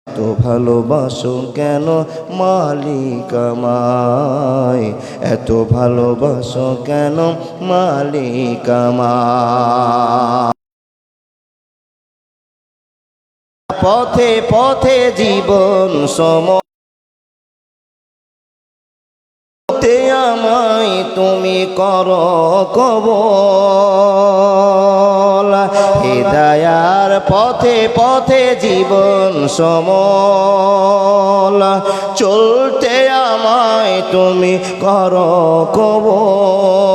এত ভালোবাসো কেন মালিক আমায়, এত ভালোবাসো কেন মালিক আমায়। পথে পথে জীবন সময় আমায় তুমি করো কবুল, হিদায়ার পথে পথে জীবন সমল, চলতে আমায় তুমি করো কবুল।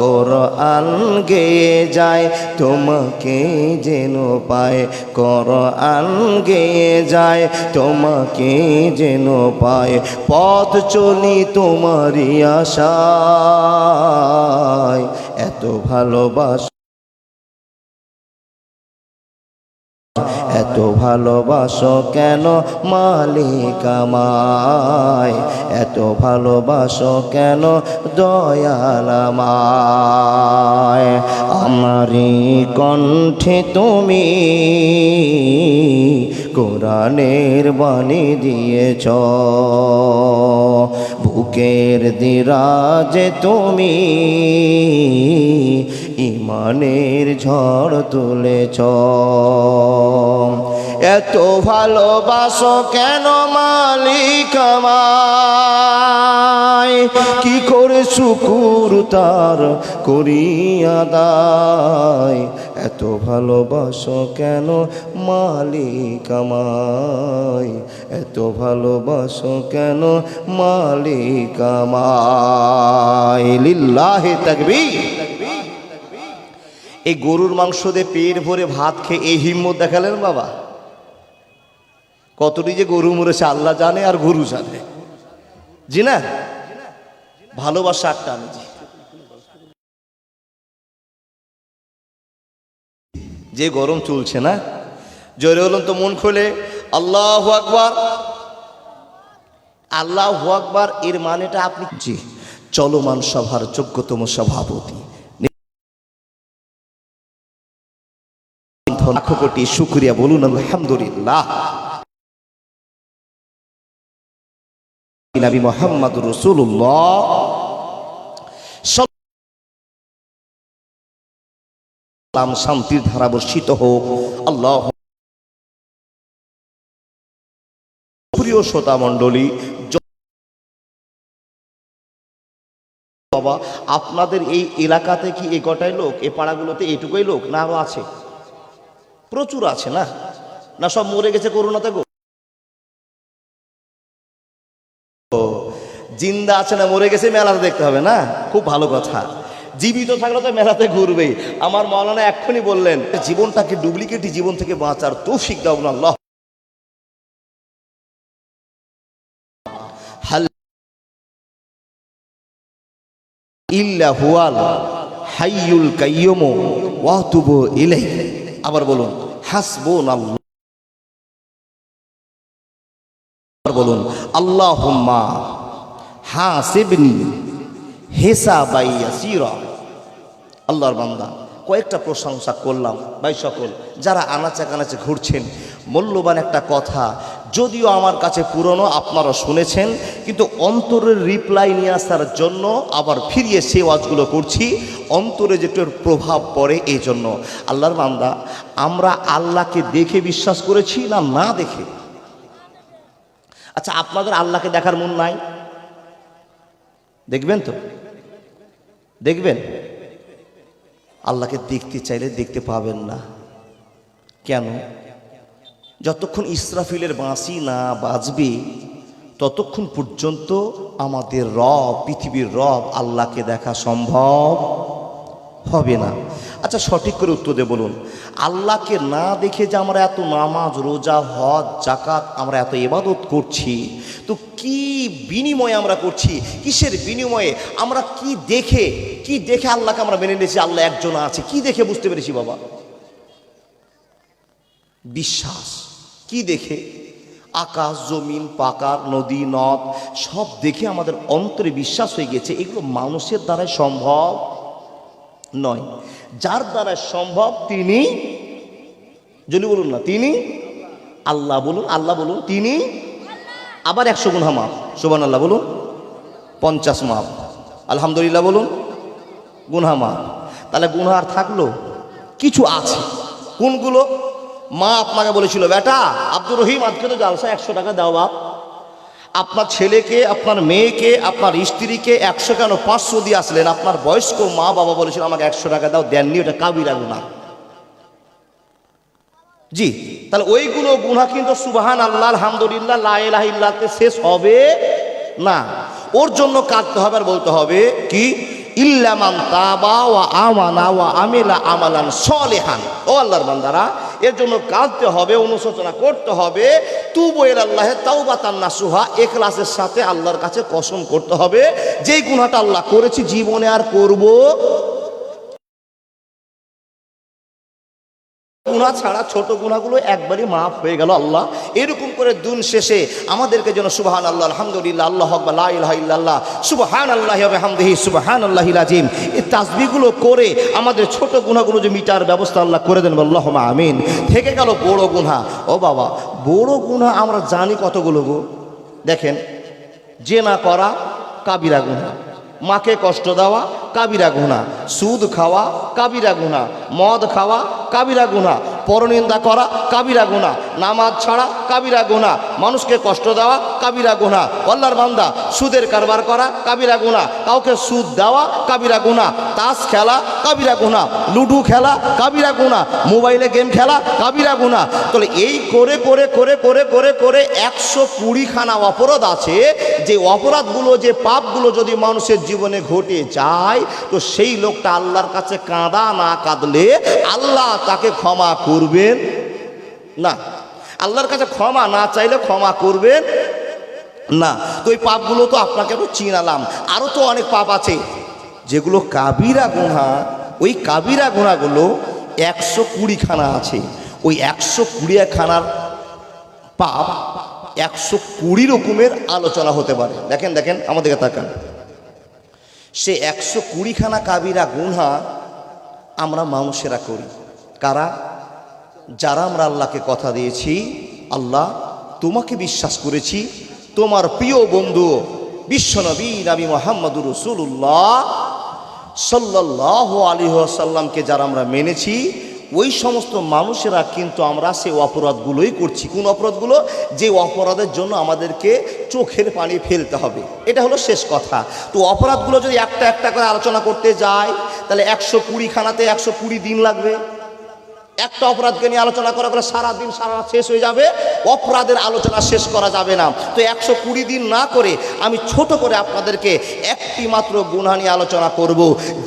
কোরআন গেয়ে যায় তোমাকে যেন পায়, কোরআন গেয়ে যায় তোমাকে যেন পায়, পথ চলি তোমারই আশায়। এত ভালোবাসা এত ভালোবাসো কেন মালিক আমায়, এত ভালোবাসো কেন দয়াল আমায়। আমারই কণ্ঠে তুমি কোরআনের বাণী দিয়েছ, বুকের দিরাজে তুমি ইমানের ঝড় তুলেছ। এত ভালোবাসো কেন মালিক আমায়, কি করে শুকুর তার করি আদায়। এত ভালোবাসো কেন মালিক আমায়, এত ভালোবাসো কেন মালিক আমায়। লিল্লাহি তাকবীর। এই গরুর মাংস দিয়ে পেট ভরে ভাত খেয়ে এই হিম্মত দেখালেন বাবা। কতটি যে গরু মরেছে আল্লাহ জানে আর গরু জানে, জি না? ভালোবাসা একটা আমি যে গরম চলছে না, জোরে বলুন তো মন খুলে আল্লাহু আকবার। আল্লাহু আকবার এর মানেটা আপনি জি চলমান সভার যোগ্যতম সভাপতি, লাখো কোটি শুকরিয়া বলুন আলহামদুলিল্লাহ। নবী মুহাম্মদ রাসূলুল্লাহ সালাম শান্তির ধারা বর্ষিত হোক। আল্লাহ। প্রিয় শ্রোতা মণ্ডলী, বাবা আপনাদের এই এলাকাতে কি এ কটাই লোক, এ পাড়াগুলোতে এইটুকুই লোক না আরো আছে? প্রচুর আছে না? না সব মরে গেছে করোনাতে গো? জিন্দা আছে না মরে গেছে মেলাতে দেখতে হবে না? খুব ভালো কথা। জীবিত থাকলে তো মেলাতে ঘুরবেই। আমার মাওলানা এক্ষুনি বললেন জীবনটাকে ডুপ্লিকেটি জীবন থেকে বাঁচার তৌফিক দাও না আল্লাহ। ইল্লা হুয়াল হাইয়ুল কাইয়্যুম ওয়া তুবু ইলাইহি। আবার বলুন হাসবুনাল্লাহ। বলুন আল্লাহুম্মা হাসিবনি হিসাবাই ইয়াসীরা। আল্লাহর বান্দা কয়েকটা প্রশংসা করলাম। ভাই সকল যারা আনাচে কানাচে ঘুরছেন, মূল্যবান একটা কথা, যদিও আমার কাছে পুরনো, আপনারা শুনেছেন, কিন্তু অন্তরের রিপ্লাই নিয়ে আসার জন্য আবার ফিরিয়ে সে ওয়াজগুলো করছি, অন্তরে যেটা প্রভাব পড়ে এই জন্য। আল্লাহর বান্দা আমরা আল্লাহকে দেখে বিশ্বাস করেছি না না দেখে? আচ্ছা আপনাদের আল্লাহকে দেখার মন নাই? দেখবেন তো, দেখবেন। আল্লাহকে দেখতে চাইলে দেখতে পাবেন না। কেন? যতক্ষণ ইসরাফিলের বাঁশি না বাজবে ততক্ষণ পর্যন্ত আমাদের রব, পৃথিবীর রব আল্লাহকে দেখা সম্ভব হবে না। আচ্ছা সঠিক করে উত্তর দিয়ে বলুন, আল্লাহকে না দেখে যে আমরা এত নামাজ রোজা হজ জাকাত আমরা এত ইবাদত করছি, তো কি বিনিময়ে আমরা করছি? কিসের বিনিময়ে? আমরা কি দেখে আল্লাহকে আমরা মেনে নিয়েছি আল্লাহ একজন আছে? কি দেখে বুঝতে পেরেছি বাবা? বিশ্বাস। কি দেখে? আকাশ জমিন পাকার নদী নদ সব দেখে আমাদের অন্তরে বিশ্বাস হয়ে গেছে এগুলো মানুষের দ্বারা সম্ভব নয়। যার দ্বারা সম্ভব তিনি, যদি বলুন না তিনি আল্লাহ বলুন, আল্লাহ বলুন, তিনি আবার 100 গুনাহ মাফ। সুবহানাল্লাহ বলুন, 50 মাফ। আলহামদুলিল্লাহ বলুন, গুনাহ মাফ। তাহলে গুনাহ আর থাকলো? কিছু আছে। কোনগুলো? মা আপনাকে বলেছিল, বেটা আব্দুর রহিম আজকে তো জালসা 100 টাকা দাও বাপ। আপনার ছেলেকে, আপনার মেয়েকে, আপনার স্ত্রীকে 100 কেন 500 দিয়ে আসলেন। আপনার বয়স্ক মা বাবা বলেছিল আমাকে 100 টাকা দাও, দেননি, ওটা কাবিরা গুনাহ। জি, তাহলে ওইগুলো গুনাহ কিন্তু সুবহান আল্লাহ, আলহামদুলিল্লাহ, লা ইলাহা ইল্লাল্লাহতে শেষ হবে না। ওর জন্য কাঁদতে হবে আর বলতে হবে কি, ইল্লা মান তাবা ওয়া আমানা ওয়া আমিলা আমালান সলিহান। ও আল্লাহর বান্দারা, এর জন্য কাঁদতে হবে, অনুশোচনা করতে হবে। তুবু ইলাল্লাহি তাওবাতান নাসুহা, ইখলাসের সাথে আল্লাহর কাছে কসম করতে হবে যেই গুনাহটা আল্লাহ করেছি জীবনে আর করব। গুনাহ ছাড়া ছোট গুনাহগুলো একবারই মাফ হয়ে গেল আল্লাহ। এরকম করে দিন শেষে আমাদেরকে যেন সুবহান আল্লাহ, আলহামদুলিল্লাহ, আল্লাহু আকবার, লা ইলাহা ইল্লাল্লাহ, সুবহানাল্লাহি ওয়া বিহামদিহি, সুবহানাল্লাহিল আযীম, এই তাসবিহগুলো করে আমাদের ছোট গুনাহগুলো যে মিটার ব্যবস্থা আল্লাহ করে দেন, আল্লাহুম্মা আমিন। থেকে গেল বড় গুনাহ। ও বাবা, বড় গুনাহ আমরা জানি কতগুলো গো। দেখেন, জিনা করা কাবিরা গুনাহ, মাকে কষ্ট দেওয়া কাবিরা গুনাহ, সুদ খাওয়া কাবিরা গুনাহ, মদ খাওয়া কাবিরা গুনাহ, পরনিন্দা করা কাবিরা গুনাহ, নামাজ ছাড়া কাবিরা গুনাহ, মানুষকে কষ্ট দেওয়া কাবিরা গুনাহ, আল্লাহর বান্দা সুদের কারবার করা কাবিরা গুনাহ, কাউকে সুদ দেওয়া কাবিরা গুনাহ, তাস খেলা কাবিরা গুনাহ, লুডু খেলা কাবিরা গুনাহ, মোবাইলে গেম খেলা কাবিরা গুনাহ। তাহলে এই করে করে করে করে করে করে 120খানা অপরাধ আছে। যে অপরাধগুলো, যে পাপগুলো যদি মানুষের জীবনে ঘটে যায়, তো সেই লোকটা আল্লাহর কাছে কাঁদা না কাঁদলে আল্লাহ তাকে ক্ষমা করবেন না। আল্লাহর কাছে ক্ষমা না চাইলে ক্ষমা করবেন না। তো এই পাপগুলো তো আপনাকে একটু চিনালাম। আরও তো অনেক পাপ আছে যেগুলো কাবিরা গুনাহ। ওই কাবিরা গুনাহগুলো 120খানা আছে। ওই 120খানার পাপ 120 রকমের আলোচনা হতে পারে। দেখেন দেখেন, আমাদেরকে তাকান। সে 120খানা কাবিরা গুনাহ আমরা মানুষেরা করি। কারা? যারা আমরা আল্লাহকে কথা দিয়েছি, আল্লাহ তোমাকে বিশ্বাস করেছি, তোমার প্রিয় বন্ধু বিশ্বনবী নবী মুহাম্মদুর রাসূলুল্লাহ সাল্লাল্লাহু আলাইহি ওয়াসাল্লামকে যারা আমরা মেনেছি, ওই সমস্ত মানুষেরা কিন্তু আমরা সেই অপরাধগুলোই করছি। কোন অপরাধগুলো? যে অপরাধের জন্য আমাদেরকে চোখের পানি ফেলতে হবে। এটা হলো শেষ কথা। তো অপরাধগুলো যদি একটা একটা করে আলোচনা করতে যাই, তাহলে 120খানাতে 120 দিন লাগবে। একটা অপরাধকে নিয়ে আলোচনা করা করে সারাদিন সারা রাত শেষ হয়ে যাবে, অপরাধের আলোচনা শেষ করা যাবে না। তো 120 দিন না করে আমি ছোট করে আপনাদেরকে একটি মাত্র গুনাহ নিয়ে আলোচনা করব,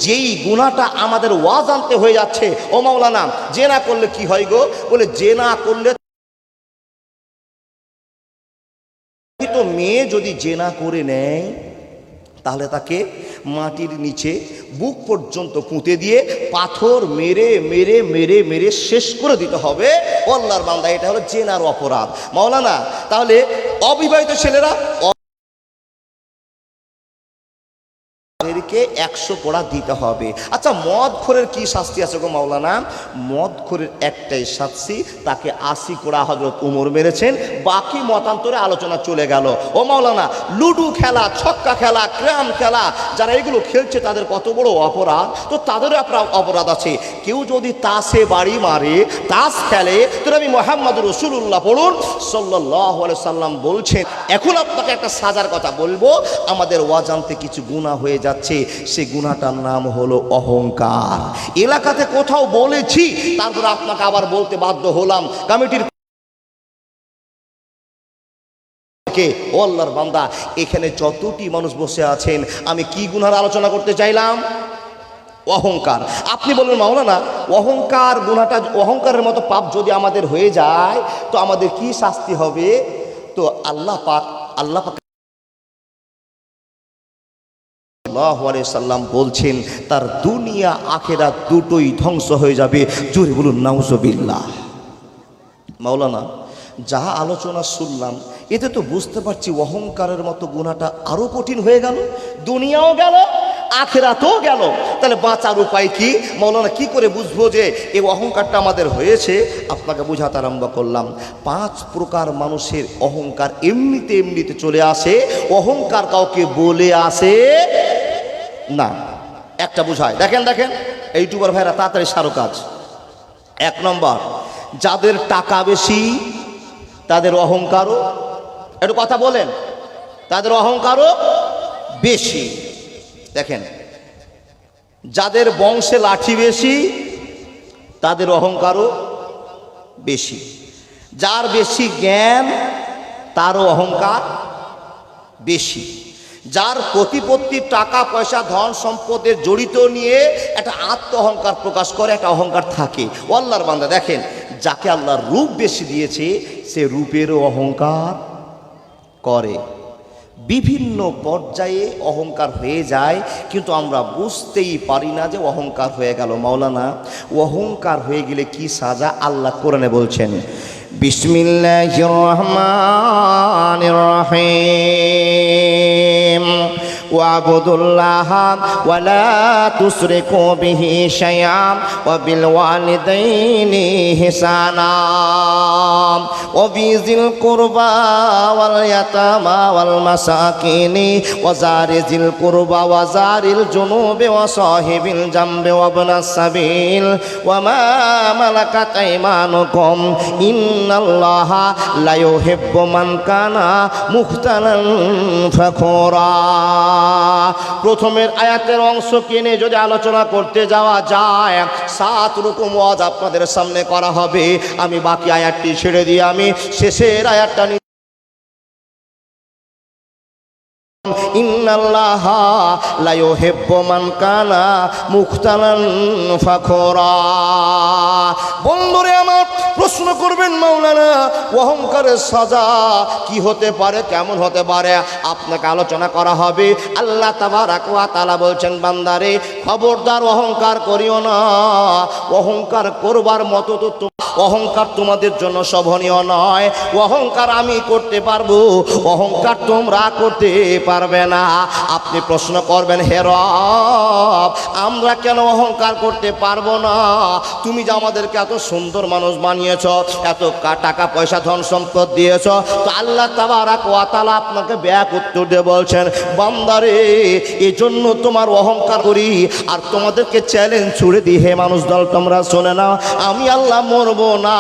যেই গুনাহটা আমাদের ওয়াজ আনতে হয়ে যাচ্ছে। ও মাওলানা, জেনা করলে কি হয় গো? বলে জেনা করলে তো মেয়ে যদি জেনা করে নেয়, তাহলে তাকে মাটির নিচে বুক পর্যন্ত পুঁতে দিয়ে পাথর মেরে মেরে মেরে মেরে শেষ করে দিতে হবে। ও আল্লাহর বান্দা, এটা হলো জেনার অপরাধ। মাওলানা, তাহলে অবিবাহিত ছেলেরা এদেরকে 100 কোড়া দিতে হবে। আচ্ছা, মদখোরের কি শাস্তি আছে গো মাওলানা? মদখোরের একটাই শাস্তি, তাকে 80 কোড়া হযরত উমর মেরেছেন। বাকি মতান্তরে আলোচনা চলে গেল। ও মাওলানা, লুডু খেলা, ছক্কা খেলা, ক্যারাম খেলা, যারা এগুলো খেলছে তাদের কত বড় অপরাধ। তো তাদেরও আপনার অপরাধ আছে। কেউ যদি তাসে বাড়ি মারে, তাস খেলে, তো নবী মুহাম্মদুর রাসূলুল্লাহ পড়ুন সাল্লাল্লাহু আলাইহি সাল্লাম বলছেন। এখন আপনাকে একটা সাজার কথা বলবো। আমাদের ওয়াজান্তে কিছু গুনাহ হয়ে যাচ্ছে, সে গুনাহটার নাম হলো অহংকার। এলাকাতে কোথাও বলেছি, তারপর আপনাকে আবার বলতে বাধ্য হলাম। কমিটির ও আল্লাহর বান্দা, এখানে যতটি মানুষ বসে আছেন, আমি কি গুনাহর আলোচনা করতে চাইলাম? অহংকার। আপনি বলবেন মাওলানা, অহংকার গুনাহটা, অহংকারের মতো পাপ যদি আমাদের হয়ে যায়, তো আমাদের কি শাস্তি হবে? তো আল্লাহ পাক সাল্লাল্লাহু আলাইহি সাল্লাম বলছেন, তার দুনিয়া আখিরাত দুটোই ধ্বংস হয়ে যাবে। জোরে বলুন নাউজুবিল্লাহ। মাওলানা, যাহা আলোচনা শুনলাম, এতে তো বুঝতে পারছি অহংকারের মতো গুনাহটা আরো কঠিন হয়ে গেল। দুনিয়াও গেল, আখিরাতও গেল। তাহলে বাঁচার উপায় কি? মৌলানা কি করে বুঝবো যে এই অহংকারটা আমাদের হয়েছে? আপনাকে বোঝাতে আরম্ভ করলাম। 5 প্রকার মানুষের অহংকার এমনিতে এমনিতে চলে আসে, অহংকার কাউকে বলে আসে না। একটা বুঝায়, দেখেন দেখেন ইউটিউবার ভাইরা তাড়াতাড়ি সারো কাজ। 1 নম্বর, যাদের টাকা বেশি তাদের অহংকারও, একটু কথা বলেন, তাদের অহংকারও বেশি। দেখেন, যাদের বংশে লাঠি বেশি তাদের অহংকারও বেশি। যার বেশি জ্ঞান তারও অহংকার বেশি। যার প্রতিপত্তি টাকা পয়সা ধন সম্পদের জড়িত নিয়ে একটা আত্ম অহংকার প্রকাশ করে, একটা অহংকার থাকে। আল্লাহর বান্দা দেখেন, যাকে আল্লাহর রূপ বেশি দিয়েছে সে রূপেরও অহংকার করে। বিভিন্ন পর্যায়ে অহংকার হয়ে যায়, কিন্তু আমরা বুঝতেই পারি না যে অহংকার হয়ে গেল। মাওলানা, অহংকার হয়ে গেলে কি সাজা? আল্লাহ কোরআনে বলছেন, বিসমিল্লাহির রহমানির রহিম, ওয়াবুদুল্লাহ ওয়া লা তুশরিকু বিহি শাইআন ওয়া বিল ওয়ালিদাইনি ইহসানা ওয়া বিযিল কুরবা ওয়াল ইয়াতামা ওয়াল মাসাকিনি ওয়া যারিল কুরবা ওয়া যারিল জুনুবি ওয়া সাহিবিল জামবি ওয়া ইবনাস সাবিল ওয়া মা মালাকাত আইমানুকুম ইন্নাল্লাহা লা ইউহিব্বু মান কানা মুখতালান ফাখুরা। প্রথমের আয়াতের অংশ কিনে যদি আলোচনা করতে যাওয়া যায়, 7 রকম ওয়াজ আপনাদের সামনে করা হবে। আমি বাকি আয়াতটি ছেড়ে দিয়ে আমি শেষের আয়াতটা ইন্নাল্লাহা লা ইউহিব্বু মান কানা মুখতালান ফাখুরা। বন্ধুরে আমার, প্রশ্ন করবেন মাওলানা অহংকারের সাজা কি হতে পারে, কেমন হতে পারে? আপনাকে আলোচনা করা হবে। আল্লাহ তাবারক ওয়া তাআলা বলছেন, বান্দারে খবরদার অহংকার করিও না। অহংকার করবার মতো তো অহংকার তোমাদের জন্য শোভনীয় নয়। অহংকার আমি করতে পারবো, অহংকার তোমরা করতে পারবে না। আপনি প্রশ্ন করবেন, হে রব, আমরা কেন অহংকার করতে পারবো না? তুমি যে আমাদেরকে এত সুন্দর মানুষ বানিয়েছ, এত টাকা পয়সা ধন সম্পদ দিয়েছ, তো আল্লাহ তাবারক ওয়া তাআলা আপনাকে ব্যাক উত্তর দিয়ে বলছেন, বান্দারে এজন্য তোমার অহংকার করি। আর তোমাদেরকে চ্যালেঞ্জ ছুড়ে দিই, হে মানুষ দল, তোমরা শোনে নাও, আমি আল্লাহ মরবো না।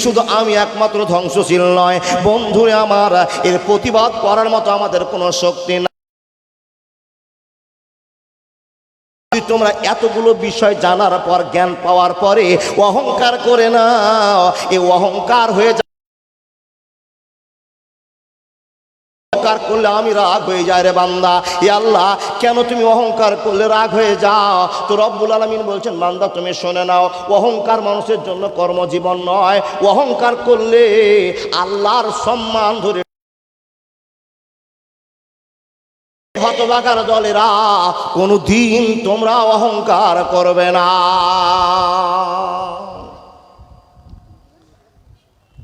শুধু আমি একমাত্র ধ্বংসশীল নয়। বন্ধুরে আমার, এর প্রতিবাদ করার মতো আমাদের কোনো শক্তি না। তোমরা এতগুলো বিষয় জানার পর, জ্ঞান পাওয়ার পরে অহংকার করে না, এই অহংকার হয়ে যায়। অহংকার করলে আমি রাগ হয়ে যায় রে বান্দা। এ আল্লাহ, কেন তুমি অহংকার করলে রাগ হয়ে যাও? তো রব্বুল আলামিন বলছেন, বান্দা তুমি শুনে নাও, অহংকার মানুষের জন্য কর্মজীবন নয়। অহংকার করলে আল্লাহর সম্মান ধরে হতভাগার দলেরা কোনদিন তোমরা অহংকার করবে না।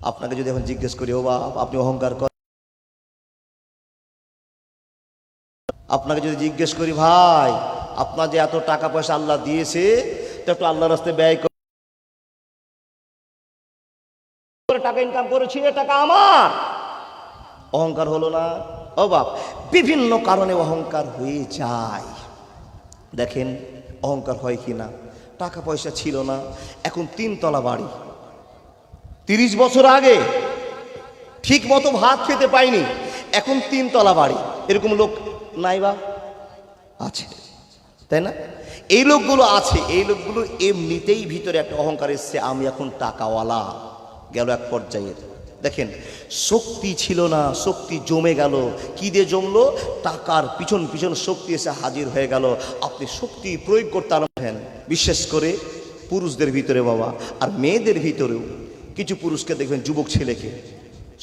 আপনাকে যদি এখন জিজ্ঞেস করি, ও বাপ, আপনি অহংকার করেন? আপনাকে যদি জিজ্ঞেস করি, ভাই, আপনার যে এত টাকা পয়সা আল্লাহ দিয়েছে, তো একটু আল্লাহর রাস্তায় ব্যয় করে টাকা ইনকাম করেছি, এ টাকা আমার, অহংকার হলো না? ও বাপ, বিভিন্ন কারণে অহংকার হয়ে যায়। দেখেন অহংকার হয় কি না। টাকা পয়সা ছিল না, এখন 3 তলা বাড়ি। 30 বছর আগে ঠিক মতো ভাত খেতে পাইনি, এখন 3 তলা বাড়ি। এরকম লোক নাই বা আছে, তাই না? এই লোকগুলো আছে। এই লোকগুলো এমনিতেই ভিতরে একটা অহংকার এসছে, আমি এখন টাকাওয়ালা। গেল এক পর্যায়ে। দেখেন, শক্তি ছিল না, শক্তি জমে গেল। কি দিয়ে জমলো? টাকার পিছন পিছন শক্তি এসে হাজির হয়ে গেল। আপনি শক্তি প্রয়োগ করতে আরম্ভ, বিশেষ করে পুরুষদের ভিতরে বাবা, আর মেয়েদের ভিতরেও। কিছু পুরুষকে দেখবেন, যুবক ছেলেকে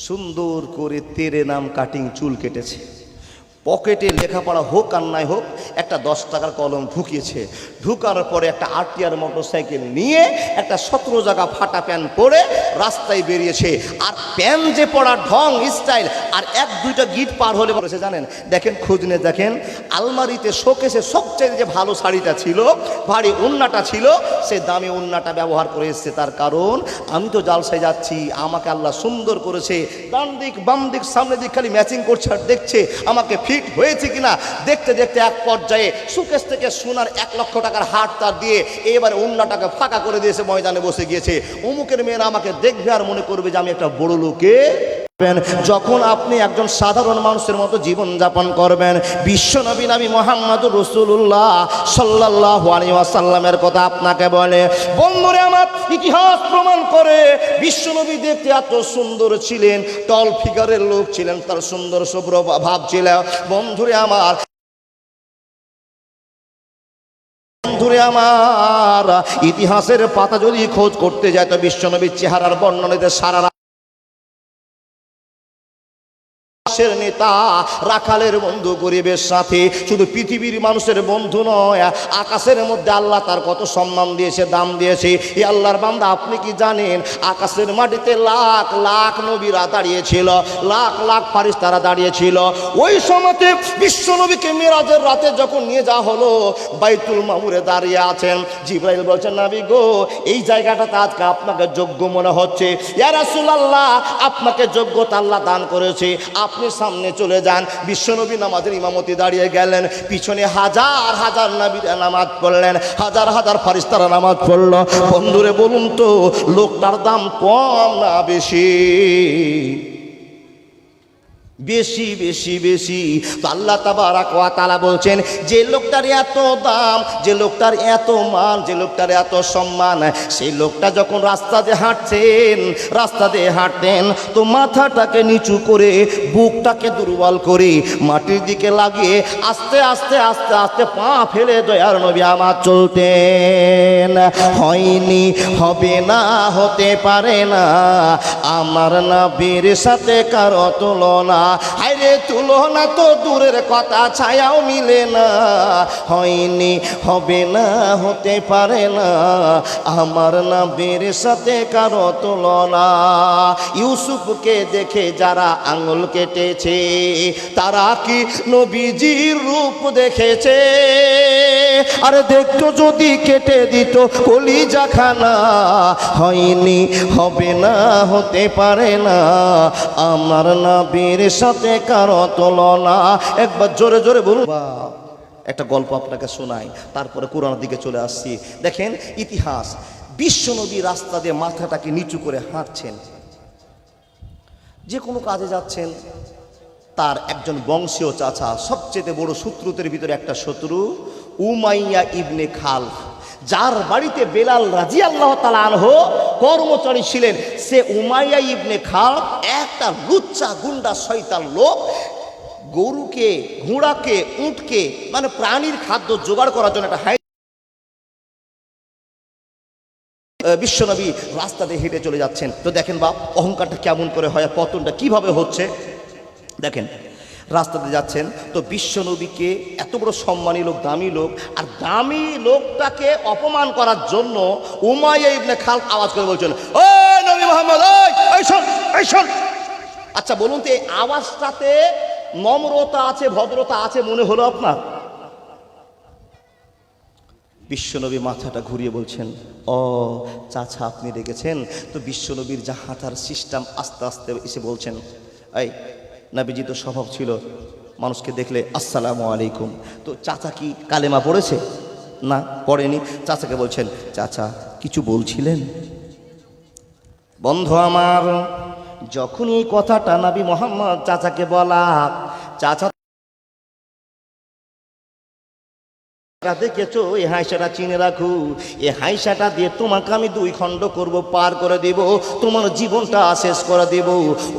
সুন্দর করে তেরে নাম কাটিং চুল কেটেছে, পকেটে লেখাপড়া হোক আর নাই হোক একটা 10 টাকার কলম ঢুকিয়েছে। ঢুকার পরে একটা আরটিআর মোটরসাইকেল নিয়ে একটা 17 জায়গা ফাটা প্যান্ট পরে রাস্তায় বেরিয়েছে। আর প্যান্ট যে পড়ার ঢং স্টাইল, আর 1-2টা গিট পার হলে বলেছে জানেন, দেখেন খোঁজ নিয়ে দেখেন, আলমারিতে শোকেসে সবচেয়ে যে ভালো শাড়িটা ছিল, ভারী ওড়নাটা ছিল, সে দামি ওড়নাটা ব্যবহার করে এসছে। তার কারণ আমি তো জালসায় যাচ্ছি, আমাকে আল্লাহ সুন্দর করেছে, ডান দিক বাম দিক সামনে দিক খালি ম্যাচিং করছে আর দেখছে আমাকে ফিট হয়েছে কিনা। দেখতে দেখতে এক পর্যায়ে সুকেশ থেকে সোনার 1 লক্ষ টাকার হাট তার দিয়ে এবারে ওড়নাটাকে ফাঁকা করে দিয়েছে, ময়দানে বসে গিয়েছে। অমুকের মেয়েরা আমাকে দেখবে আর মনে করবে যে আমি একটা বড় লোকে। যখন আপনি একজন সাধারণ মানুষের মতো জীবন যাপন করবেন, বিশ্বনবী নবী মুহাম্মদুর রাসূলুল্লাহ সাল্লাল্লাহু আলাইহি ওয়াসাল্লামের কথা আপনাকে বলে। বন্ধুরে আমার, ইতিহাস প্রমাণ করে বিশ্বনবী দেখতে এত সুন্দর ছিলেন, টল ফিগারের লোক ছিলেন, তার সুন্দর শুভ্র ভাব ছিল। বন্ধুরে আমার, ইতিহাসের পাতা যদি খোঁজ করতে যায় তো বিশ্বনবীর চেহারার বর্ণনাতে সারা নেতা, রাখালের বন্ধু, গরিবের সাথে, শুধু পৃথিবীর মানুষের বন্ধু নয়, আকাশের মধ্যে আল্লাহ তার কত সম্মান দিয়েছে, দাম দিয়েছে। এই আল্লাহর বান্দা, আপনি কি জানেন আকাশের মাটিতে লাখ লাখ নবীরা দাঁড়িয়েছিল, লাখ লাখ ফারিস্তারা দাঁড়িয়েছিল। ওই সময়তে বিশ্বনবীকে মিরাজের রাতে যখন নিয়ে যাওয়া হলো, বাইতুল মামুরে দাঁড়িয়ে আছেন। জিবরাইল বলছেন, নবী গো, এই জায়গাটাতে আজকে আপনাকে যোগ্য মনে হচ্ছে। ইয়া রাসূলুল্লাহ, আপনাকে যোগ্যতা আল্লাহ দান করেছে, আপনি সামনে চলে যান। বিশ্বনবী নামাজের ইমামতি দাঁড়িয়ে গেলেন, পিছনে হাজার হাজার নবীরা নামাজ পড়লেন, হাজার হাজার ফারিস্তারা নামাজ পড়ল। বন্ধুরে বলুন তো, লোকটার দাম কম না বেশি? বেশি বেশি বেশি। তো আল্লাহ তাবারাক ওয়া তাআলা বলছেন, যে লোকটার এত দাম, যে লোকটার এত মান, যে লোকটার এত সম্মান, সেই লোকটা যখন রাস্তা দিয়ে হাঁটতেন তো মাথাটাকে নিচু করে, বুকটাকে দুর্বল করে মাটির দিকে লাগিয়ে আস্তে আস্তে আস্তে আস্তে পা ফেলে দয়ার নবী আমার চলতেন। হয়নি, হবে না, হতে পারে না আমার নবীর সাথে কারো তুলনা। হায়রে তুলনা তো দূরের কথা, ছায়াও মিলে না। হয়নি, হবে না, হতে পারে না আমার নবীর সাথে কারো তুলনা। ইউসুফকে দেখে যারা আঙুল কেটেছে, তারা কি নবীজির রূপ দেখেছে? আরে দেখতো যদি কেটে দিত কলিজা খানা। হয়নি, হবে না, হতে পারে না আমার নবীর সাথে কারো তুলনা। একবার জোরে জোরে বলুন। একটা গল্প আপনাকে শোনাই, তারপরে কোরআনের দিকে চলে আসছি। দেখেন ইতিহাস, বিশ্বনবী রাস্তা দিয়ে মাথাটাকে নিচু করে হাঁটছেন, যে কোনো কাজে যাচ্ছেন। তার একজন বংশীয় চাচা, সবচেয়ে বড় শত্রুদের ভিতরে একটা শত্রু, উমাইয়া ইবনে খালফ, যার বাড়িতে বেলাল রাদিয়াল্লাহু তাআলা আনহু কর্মচারী ছিলেন। সে উমাইয়া ইবনে খালফ একটা লুচ্চা গুন্ডা শয়তান লোক। গরুকে, ঘোড়াকে, উটকে, মানে প্রাণীর খাদ্য জোগাড় করার জন্য একটা বিশ্বনবী রাস্তা দিয়ে হেঁটে চলে যাচ্ছেন। তো দেখেন বাপ, অহংকারটা কেমন করে হয়, পতনটা কিভাবে হচ্ছে। দেখেন রাস্তাতে যাচ্ছেন, তো বিশ্বনবীকে, এত বড় সম্মানী লোক, দামি লোক, আর দামি লোকটাকে অপমান করার জন্য উমাইয়া ইবনে খালফ আওয়াজ করে বলছেন, ও নবী মুহাম্মদ, এই শোন, এই শোন। আচ্ছা বলুন তো, এই আওয়াজটাতে নম্রতা আছে, ভদ্রতা আছে মনে হলো আপনার? বিশ্বনবী মাথাটা ঘুরিয়ে বলছেন, ও চাচা আপনি রেখেছেন। তো বিশ্বনবীর যা হাঁটার সিস্টেম, আস্তে আস্তে এসে বলছেন, এই নবীজি তো স্বভাব ছিল মানুষকে দেখলে আসসালামু আলাইকুম। তো চাচা কি কালেমা পড়েছে? না, পড়েনি। চাচাকে বলছেন, চাচা কিছু বলছিলেন? বন্ধু আমার, যখন এই কথাটা নবী মুহাম্মদ চাচাকে বলা, চাচা দেখেছো এই হাইসাটা চিনে রাখো, এই হাইসাটা দিয়ে তোমাকে আমি দুই খণ্ড করব, পার করে দেব, তোমার জীবনটা শেষ করে দেব।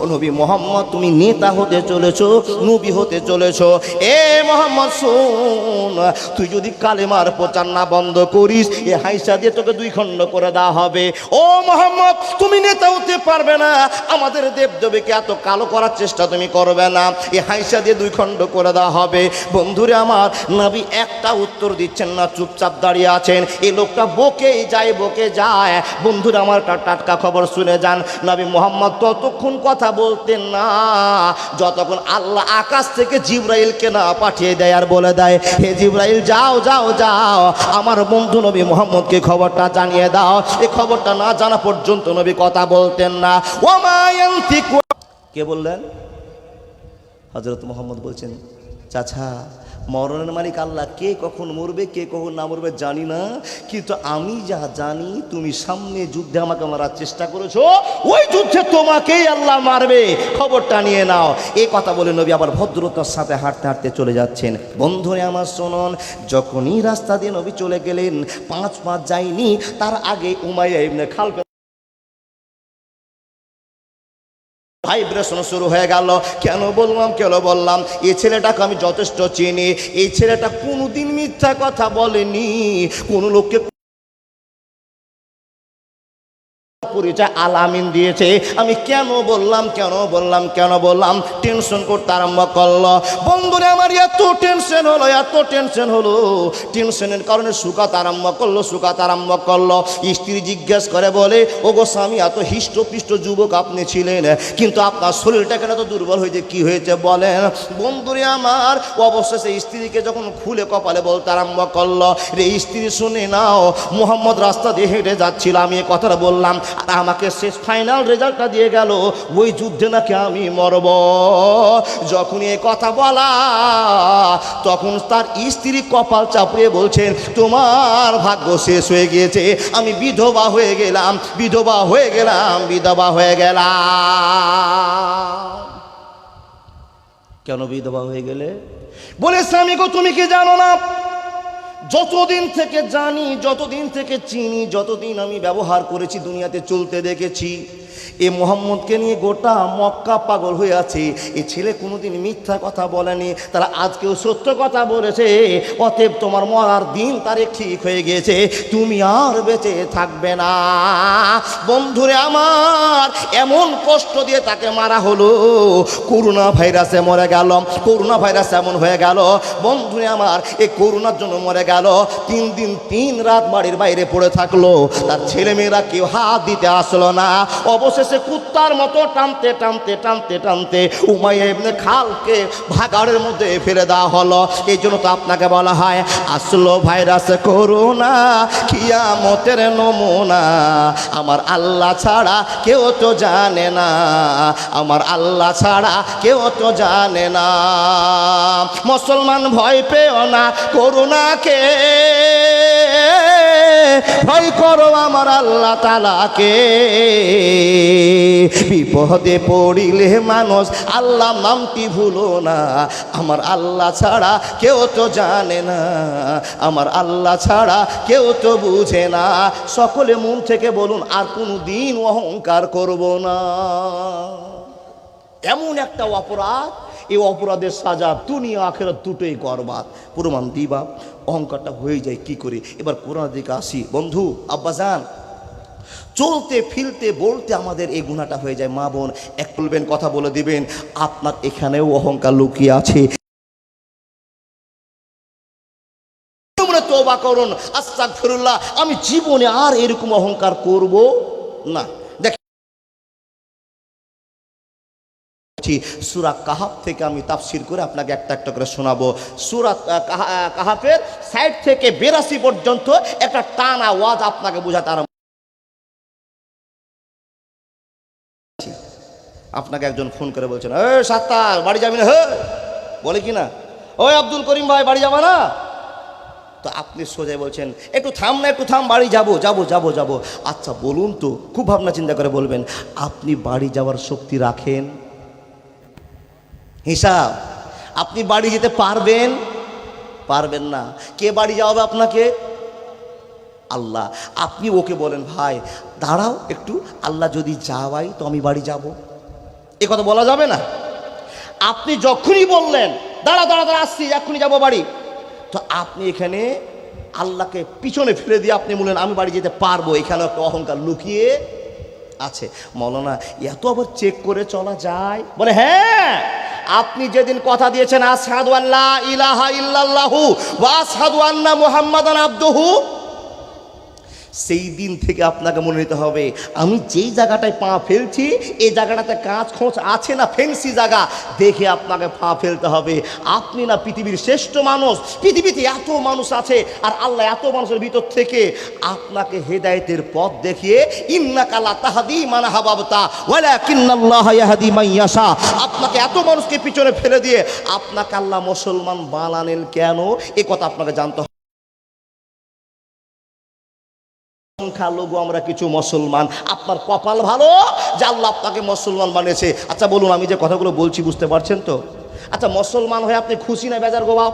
ও নবী মোহাম্মদ, তুমি নেতা হতে চলেছো, নবী হতে চলেছো। এ মোহাম্মদ শোন, তুই যদি কালেমার প্রচার না বন্ধ করিস, এই হাইসা দিয়ে তোকে দুই খণ্ড করে দেওয়া হবে। ও মোহাম্মদ, তুমি নেতা হতে পারবে না, আমাদের দেবদেবীকে এত কালো করার চেষ্টা তুমি করবে না, এই হাইসা দিয়ে দুই খণ্ড করে দেওয়া হবে। বন্ধুরে আমার, নবী একটা উত্তর দিচ্ছেন না, চুপচাপ দাঁড়িয়ে আছেন। এই লোকটা বকে যায় বকে যায়। বন্ধুরা আমার, টাটকা খবর শুনে যান, নবী মোহাম্মদ ততক্ষণ কথা বলতেন না যতক্ষণ আল্লাহ আকাশ থেকে জিবরাইলকে না পাঠিয়ে দেয় আর বলে দেয়, হে জিবরাইল যাও যাও যাও, আমার বন্ধু নবী মোহাম্মদকে খবরটা জানিয়ে দাও। এই খবরটা না জানা পর্যন্ত নবী কথা বলতেন না। ওমা ইয়ানতিকু, কে বললেন? হযরত মুহাম্মদ বলছেন, চাচা মরণের মালিক আল্লাহ, কে কখন মরবে কে কখন না মরবে জানি না, কিন্তু আমি যা জানি তুমি সামনে যুদ্ধে আমাকে মারার চেষ্টা করেছো, ওই যুদ্ধে তোমাকেই আল্লাহ মারবে, খবরটা নিয়ে নাও। এই কথা বলে নবী আবার ভদ্রতার সাথে হাঁটতে হাঁটতে চলে যাচ্ছেন। বন্ধুরে আমার শুনুন, যখনই রাস্তা দিয়ে নবী চলে গেলেন, 5 মাস যায়নি তার আগে উমাইয়া ইবনে খালফ ভাইব্রেশন শুরু হয়ে গেল। কেন বললাম এই ছেলেটাকে আমি যথেষ্ট চিনি, এই ছেলেটা কোনোদিন মিথ্যা কথা বলেনি, কোন লোককে পরিচয় আলামিন দিয়েছে। আমি কেন বললাম টেনশন করতে আরম্ভ করলো। বন্ধুরা আমার, এত টেনশন হলো, টেনশনের কারণে শুকাতে আরম্ভ করলো। স্ত্রী জিজ্ঞেস করে বলে, ও গো স্বামী, এত হিষ্টপিষ্ট যুবক আপনি ছিলেন, কিন্তু আপনার শরীরটা কেন তো দুর্বল হয়েছে, কি হয়েছে বলেন? বন্ধুরা আমার, অবশেষে স্ত্রীকে যখন খুলে কপালে বলতে আরম্ভ করলো, রে স্ত্রী শুনে নাও, মুহাম্মদ রাস্তা দিয়ে হেঁটে যাচ্ছিল, আমি এ কথাটা বললাম, আমাকে শেষ ফাইনাল রেজাল্টটা দিয়ে গেল, ওই যুদ্ধে নাকি আমি মরব। যখন এই কথা বলা, তখন তার স্ত্রী কপাল চাপড়িয়ে বলছেন, তোমার ভাগ্য শেষ হয়ে গিয়েছে, আমি বিধবা হয়ে গেলাম। কেন বিধবা হয়ে গেলে? বলে, স্বামী গো, তুমি কি জানো না, যতদিন থেকে জানি, যতদিন থেকে চিনি, যতদিন আমি ব্যবহার করেছি, দুনিয়াতে চলতে দেখেছি, এ মোহাম্মদকে নিয়ে গোটা মক্কা পাগল হয়ে আছে। এ ছেলে কোনোদিন মিথ্যা কথা বলেনি, তারা আজকেও সত্য কথা বলেছে। অতএব তোমার মরার দিন তারিখ ঠিক হয়ে গিয়েছে, তুমি আর বেঁচে থাকবে না। বন্ধুরে আমার, এমন কষ্ট দিয়ে তাকে মারা হলো, করোনা ভাইরাসে মরে গেল। করোনা ভাইরাস এমন হয়ে গেল, বন্ধুরে আমার, এই করোনার জন্য মরে গেল। 3 দিন 3 রাত বাড়ির বাইরে পড়ে থাকলো, তার ছেলেমেয়েরা কেউ হাত দিতে আসলো না। অবশেষে কুত্তার মতো টানতে উমাইয়া ইবনে খালকে ভাগাড়ের মধ্যে ফেলে দেওয়া হলো। এই জন্য তো আপনাকে বলা হয়, আসলো ভাইরাস করোনা, কিয়ামতের নমুনা, আমার আল্লাহ ছাড়া কেউ তো জানে না, আমার আল্লাহ ছাড়া কেউ তো জানে না। মুসলমান ভয় পেও না করোনাকে, ভয় করো আমার আল্লাহ তাআলাকে। বিপদে পড়িলে মানুষ আল্লাহ নামটি ভুলো না, আমার আল্লাহ ছাড়া কেউ তো জানে না, আমার আল্লাহ ছাড়া কেউ তো বুঝে না। সকলে মন থেকে বলুন, আর কোনো দিন অহংকার করব না। এমন একটা অপরাধ, এই অপরাধের সাজা দুনিয়া আখিরাত দুটোই বরবাদ। প্রমাণ দিবা, অহংকারটা হয়ে যায় কি করে। এবার কোরআন দিকে আসি। বন্ধু আব্বাজান, চলতে ফিরতে বলতে আমাদের এই গুনাহটা হয়ে যায়। মা বোন এক বলবেন, কথা বলে দিবেন, আপনার এখানেও অহংকার লুকিয়ে আছে। তওবা করুন, আস্তাগফিরুল্লাহ, আমি জীবনে আর এরকম অহংকার করব না। সূরা কাহাফ থেকে আমি তাফসীর করে আপনাকে একটা একটা করে শোনাবো। সূরা কাহাফের 60 থেকে 82 পর্যন্ত একটা টানা ওয়াজ আপনাকে বোঝাতে আরম্ভ। আপনাকে একজন ফোন করে বলছেন, এ সাত্তার বাড়ি যাবি না? বলে কি না, ওই আব্দুল করিম ভাই বাড়ি যাবা না? তো আপনি সোজা বলছেন, একটু থাম না, একটু থাম, বাড়ি যাবো। আচ্ছা বলুন তো, খুব ভাবনা চিন্তা করে বলবেন, আপনি বাড়ি যাওয়ার শক্তি রাখেন? হিসাব, আপনি বাড়ি যেতে পারবেন? পারবেন না। কে বাড়ি যাওয়াবে আপনাকে? আল্লাহ। আপনি ওকে বলেন ভাই দাঁড়াও একটু, আল্লাহ যদি যাওয়াই তো আমি বাড়ি যাব, এ কথা বলা যাবে না। আপনি যখনই বললেন দাঁড়া দাঁড়া দাঁড়া আসছি এখনই যাবো বাড়ি, তো আপনি এখানে আল্লাহকে পিছনে ফেলে দিয়ে আপনি বললেন আমি বাড়ি যেতে পারবো, এখানে একটা অহংকার লুকিয়ে আছে। মৌলানা এত আবার চেক করে চলা যায়? বলে হ্যাঁ, আপনি যেদিন কথা দিয়েছেন আশহাদু আল্লা ইলাহা ইল্লাল্লাহু ওয়া আশহাদু আন্না মুহাম্মাদান আবদুহু, সেই দিন থেকে আপনাকে মনে নিতে হবে আমি যেই জায়গাটায় পা ফেলছি এই জায়গাটাতে কাঁচ খোঁচ আছে না ফেন্সি জায়গা দেখে আপনাকে পা ফেলতে হবে। আপনি না পৃথিবীর শ্রেষ্ঠ মানুষ, পৃথিবীতে এত মানুষ আছে আর আল্লাহ এত মানুষের ভিতর থেকে আপনাকে হেদায়েতের পথ দেখিয়ে ইন্নাকা লা তাহদি মান আহবাবতা ওয়ালাকিন্নাল্লাহা ইয়াহদি মান ইয়াশা, আপনাকে এত মানুষকে পিছনে ফেলে দিয়ে আপনাকে আল্লাহ মুসলমান বানালেন কেন, এ কথা আপনাকে জানতে হবে। সংখ্যালঘু আমরা কিছু মুসলমান, আপনার কপাল ভালো যে আল্লাহ আপনাকে মুসলমান বানিয়েছে। আচ্ছা বলুন, আমি যে কথাগুলো বলছি বুঝতে পারছেন তো? আচ্ছা মুসলমান হয়ে আপনি খুশি না বেজার গো বাপ?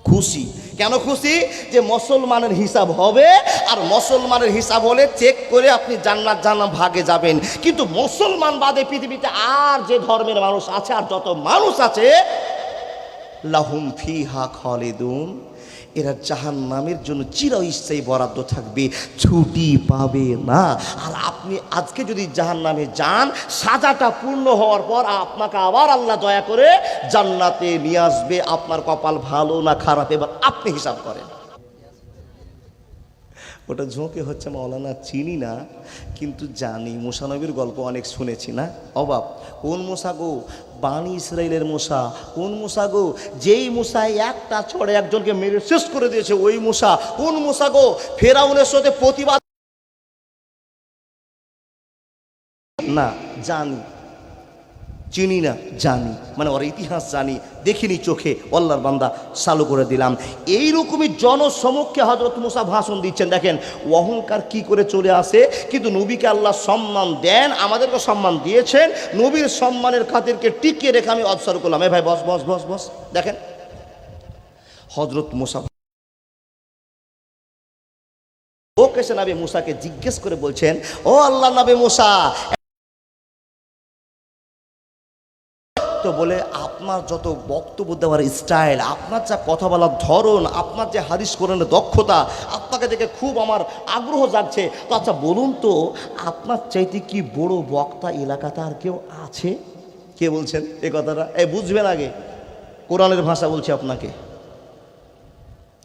খুশি। কেন খুশি? যে মুসলমানের হিসাব হবে, আর মুসলমানের হিসাব হলে চেক করে আপনি জান্নাত জাহান্নাম ভাগে যাবেন। কিন্তু মুসলমান বাদে পৃথিবীতে আর যে ধর্মের মানুষ আছে আর যত মানুষ আছে লাহুম ফিহা খালিদুন, এরা জাহান্নামের জন্য চিরস্থায়ী বরাদ্দ থাকবে, ছুটি পাবে না। আর আপনি আজকে যদি জাহান্নামে যান, সাজাটা পূর্ণ হওয়ার পর আপনাকে আবার আল্লাহ দয়া করে জান্নাতে নিয়ে আসবে। আপনার কপাল ভালো না খারাপ এবার আপনি হিসাব করেন। ওটা ঝোঁকে হচ্ছে মৌলানা চিনি না কিন্তু জানি, মুসা নবীর গল্প অনেক শুনেছি না। অবাব কোন মুসা গো? বানি ইসরাইলের মুসা। কোন মুসা গো? যেই মুসায় একটা ছড়ে একজনকে মেরে শেষ করে দিয়েছে ওই মুসা। কোন মুসা গো? ফেরাউনের সাথে প্রতিবাদ না জানি, চিনি না জানি, মানে ওর ইতিহাস জানি, দেখিনি চোখে, আল্লাহর বান্দা চালু করে দিলাম। এইরকমই জনসমক্ষে হযরত মুসা ভাষণ দিচ্ছেন। দেখেন অহংকার কি করে চলে আসে। কিন্তু নবীকে আল্লাহ সম্মান দেন, আমাদেরকে সম্মান দিয়েছেন, নবীর সম্মানের খাতিরকে টিকিয়ে রেখে আমি অবসর করলাম। ভাই বস বস বস বস। দেখেন হযরত মুসা ওকে সে নবী মুসাকে জিজ্ঞেস করে বলছেন, ও আল্লাহ নবী মুসা, তো বলে আপনার যত বক্তব্য দেওয়ার স্টাইল, আপনার যা কথা বলার ধরন, আপনার যে হাদিস কোরআনের দক্ষতা, আপনাকে দেখে খুব আমার আগ্রহ জাগছে। তো আচ্ছা বলুন তো, আপনার চাইতে কি বড় বক্তা এলাকাতে আর কেউ আছে? কে বলছেন এ কথাটা? বুঝবেন আগে, কোরআনের ভাষা বলছি আপনাকে।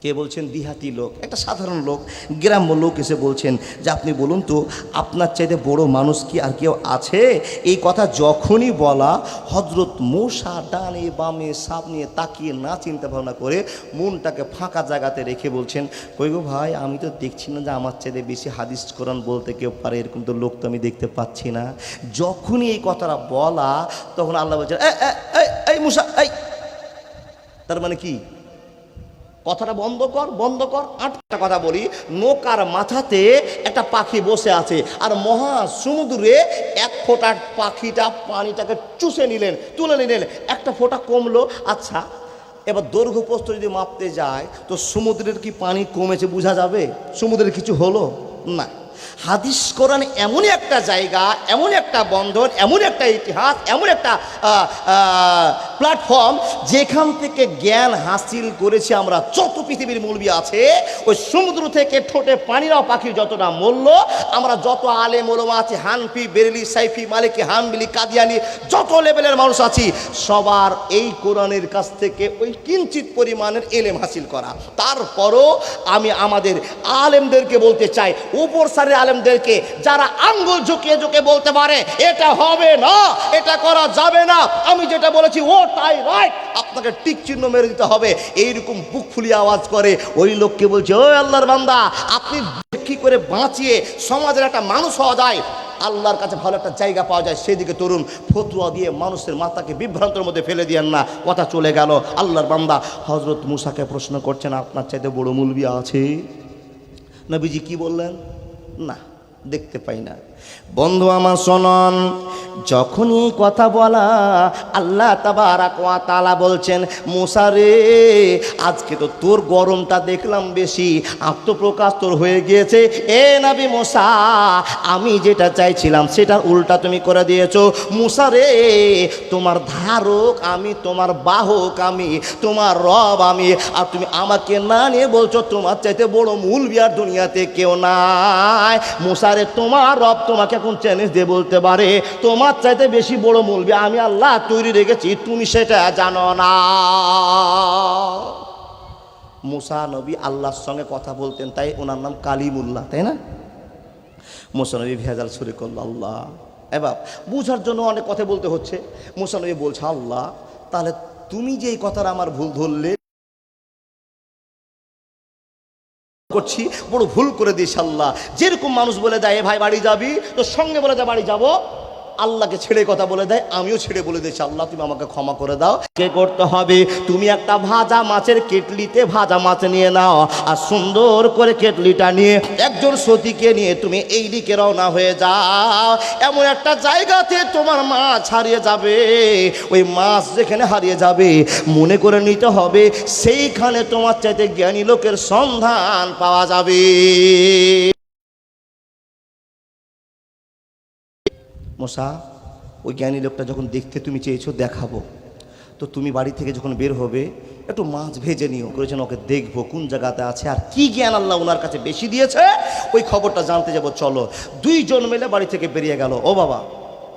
কে বলছেন? দিহাতি লোক, একটা সাধারণ লোক, গ্রাম্য লোক এসে বলছেন যে আপনি বলুন তো আপনার চাইতে বড় মানুষ কি আর কেউ আছে? এই কথা যখনই বলা, হযরত মুসা ডানে বামে সামনে তাকিয়ে না চিন্তা ভাবনা করে মনটাকে ফাঁকা জায়গাতে রেখে বলছেন, কই গো ভাই, আমি তো দেখছি না যে আমার চাইতে বেশি হাদিস কোরআন বলতে কেউ পারে, এরকম তো লোক তো আমি দেখতে পাচ্ছি না। যখনই এই কথাটা বলা তখন আল্লাহ বলছেন, এই মুসা, এই, তার মানে কি? কথাটা বন্ধ কর, বন্ধ কর। আটটা কথা বলি। নৌকার মাথাতে একটা পাখি বসে আছে, আর মহা সমুদ্রে এক ফোঁটা পাখিটা পানিটাকে চুষে নিলেন, তুলে নিলেন, একটা ফোঁটা কমলো। আচ্ছা এবার দৈর্ঘ্য প্রস্থ যদি মাপতে যায় তো সমুদ্রের কি পানি কমেছে বোঝা যাবে? সমুদ্রের কিছু হলো না। হাদিস কোরআন এমনই একটা জায়গা, এমন একটা বন্ধন, এমন একটা ইতিহাস, এমন একটা প্ল্যাটফর্ম যেখান থেকে জ্ঞান হাসিল করেছি আমরা। যত পৃথিবীর মৌলবি আছে ওই সমুদ্র থেকে ঠোঁটে পানিরাও পাখির যতটা মূল্য, আমরা যত আলেম ওলামা আছি, হানফি, বেরেলি, সাইফি, মালিকি, হানবিলি, কাদিয়ানি, যত লেভেলের মানুষ আছি, সবার এই কোরআনের কাছ থেকে ওই কিঞ্চিত পরিমাণের এলেম হাসিল করা। তারপরও আমি আমাদের আলেমদেরকে বলতে চাই, উপর সারের আলেমদেরকে, যারা আঙ্গুল ঝুঁকিয়ে ঝুঁকিয়ে বলতে পারে এটা হবে না, এটা করা যাবে না, আমি যেটা বলেছি ওটাই রাইট, আপনাকে টিক চিহ্ন মেরে দিতে হবে, এইরকম বুক ফুলিয়ে আওয়াজ করে ওই লোককে বলছে, ও আল্লাহর বান্দা, আপনি কি করে বাঁচিয়ে সমাজের একটা মানুষ হওয়া যায়, আল্লাহর কাছে ভালো একটা জায়গা পাওয়া যায়, সেদিকে তরুণ ফতুয়া দিয়ে মানুষের মাথাকে বিভ্রান্তের মধ্যে ফেলে দিয়েন না। কথা চলে গেল। আল্লাহর বান্দা হযরত মুসাকে প্রশ্ন করছেন, আপনার চাইতে বড় মুলবি আছে? নবীজি কি বললেন? না, দেখতে পাই না। বন্ধু আমার শোনন, যখনই এই কথা বলা, আল্লাহ তাবারাক ওয়া তাআলা বলছেন, মুসা রে, আজকে তো তোর গরমটা দেখলাম বেশি, আত্মপ্রকাশ তোর হয়ে গিয়েছে। এ নবী মুসা, আমি যেটা চাইছিলাম সেটার উল্টা তুমি করে দিয়েছো। মুসা রে, তোমার ধারক আমি, তোমার বাহক আমি, তোমার রব আমি, আর তুমি আমাকে না নিয়ে বলছো তোমার চাইতে বড় মূলবি আর দুনিয়াতে কেউ নাই। মুসা রে, তোমার রব তোমাকে এখন চ্যালেঞ্জ দিয়ে বলতে পারে, তোমার চাইতে বেশি বড় মূলবি আমি আল্লাহ তৈরি রেখেছি, তুমি সেটা জানো না। মুসা নবী আল্লাহর সঙ্গে কথা বলতেন, তাই ওনার নাম কালিমুল্লাহ, তাই না? মুসা নবী ভেজাল শুরু করল আল্লাহ। এবার বুঝার জন্য অনেক কথা বলতে হচ্ছে। মুসা নবী বলছে, আল্লাহ, তাহলে তুমি যে এই কথাটা আমার ভুল ধরলে করছি, বড় ভুল করে দিস আল্লাহ। যেরকম মানুষ বলে দেয়, এ ভাই বাড়ি যাবি, তো সঙ্গে বলে দেয় বাড়ি যাবো, আল্লাহকে ছেড়ে কথা বলে দেয়, আমিও ছেড়ে বলে দিয়েছি, আল্লাহ তুমি আমাকে ক্ষমা করে দাও। কে করতে হবে, তুমি একটা ভাজা মাছের কেটলিতে ভাজা মাছ নিয়ে নাও, আর সুন্দর করে কেটলিটা নিয়ে একজন সতীকে নিয়ে তুমি এই দিকে রওনা হয়ে যাও। এমন একটা জায়গাতে তোমার মাছ হারিয়ে যাবে, ওই মাছ যেখানে হারিয়ে যাবে মনে করে নিতে হবে সেইখানে তোমার চাইতে জ্ঞানী লোকের সন্ধান পাওয়া যাবে। মুসা, ওই জ্ঞানী লোকটা যখন দেখতে তুমি চেয়েছো দেখাবো, তো তুমি বাড়ি থেকে যখন বের হবে একটু মাছ ভেজে নিও, করেছেন ওকে দেখবো কোন জায়গাতে আছে আর কি জ্ঞান আল্লাহ ওনার কাছে বেশি দিয়েছে, ওই খবরটা জানতে যাবো। চলো, দুইজন মিলে বাড়ি থেকে বেরিয়ে গেল। ও বাবা,